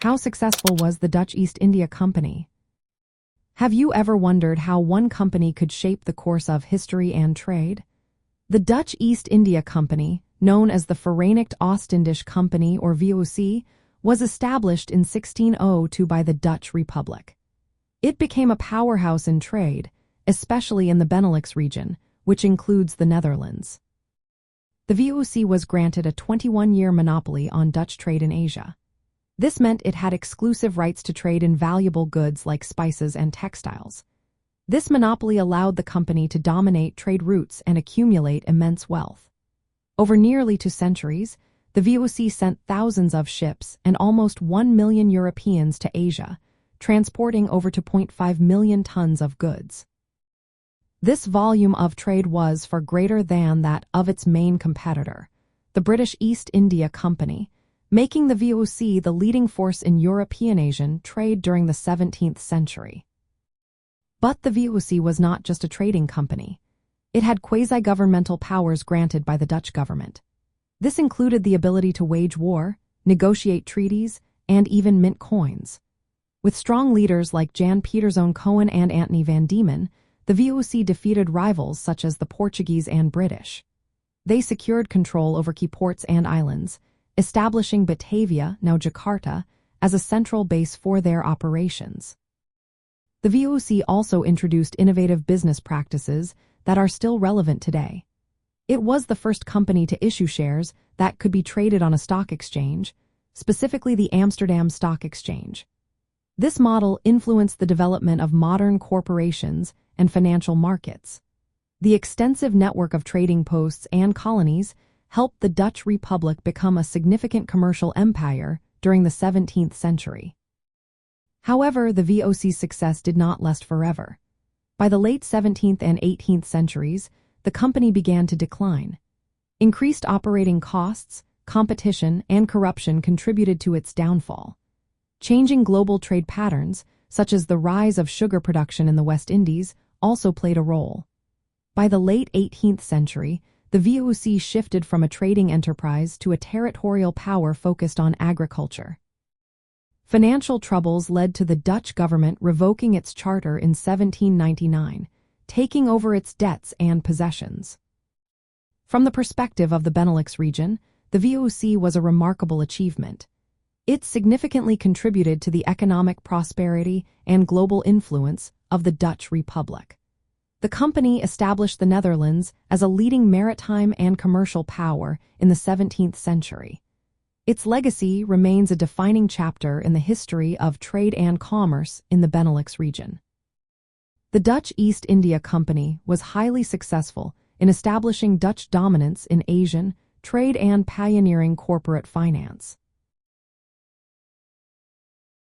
How successful was the Dutch East India Company? Have you ever wondered how one company could shape the course of history and trade? The Dutch East India Company, known as the Verenigd Oostindische Company or VOC, was established in 1602 by the Dutch Republic. It became a powerhouse in trade, especially in the Benelux region, which includes the Netherlands. The VOC was granted a 21-year monopoly on Dutch trade in Asia. This meant it had exclusive rights to trade in valuable goods like spices and textiles. This monopoly allowed the company to dominate trade routes and accumulate immense wealth. Over nearly 2 centuries, the VOC sent thousands of ships and almost 1 million Europeans to Asia, transporting over 2.5 million tons of goods. This volume of trade was far greater than that of its main competitor, the British East India Company, making the VOC the leading force in European-Asian trade during the 17th century. But the VOC was not just a trading company. It had quasi-governmental powers granted by the Dutch government. This included the ability to wage war, negotiate treaties, and even mint coins. With strong leaders like Jan Pieterszoon Cohen and Antony van Diemen, the VOC defeated rivals such as the Portuguese and British. They secured control over key ports and islands, establishing Batavia, now Jakarta, as a central base for their operations. The VOC also introduced innovative business practices that are still relevant today. It was the first company to issue shares that could be traded on a stock exchange, specifically the Amsterdam Stock Exchange. This model influenced the development of modern corporations and financial markets. The extensive network of trading posts and colonies helped the Dutch Republic become a significant commercial empire during the 17th century. However, the VOC's success did not last forever. By the late 17th and 18th centuries, the company began to decline. Increased operating costs, competition, and corruption contributed to its downfall. Changing global trade patterns, such as the rise of sugar production in the West Indies, also played a role. By the late 18th century, the VOC shifted from a trading enterprise to a territorial power focused on agriculture. Financial troubles led to the Dutch government revoking its charter in 1799, taking over its debts and possessions. From the perspective of the Benelux region, the VOC was a remarkable achievement. It significantly contributed to the economic prosperity and global influence of the Dutch Republic. The company established the Netherlands as a leading maritime and commercial power in the 17th century. Its legacy remains a defining chapter in the history of trade and commerce in the Benelux region. The Dutch East India Company was highly successful in establishing Dutch dominance in Asian trade and pioneering corporate finance.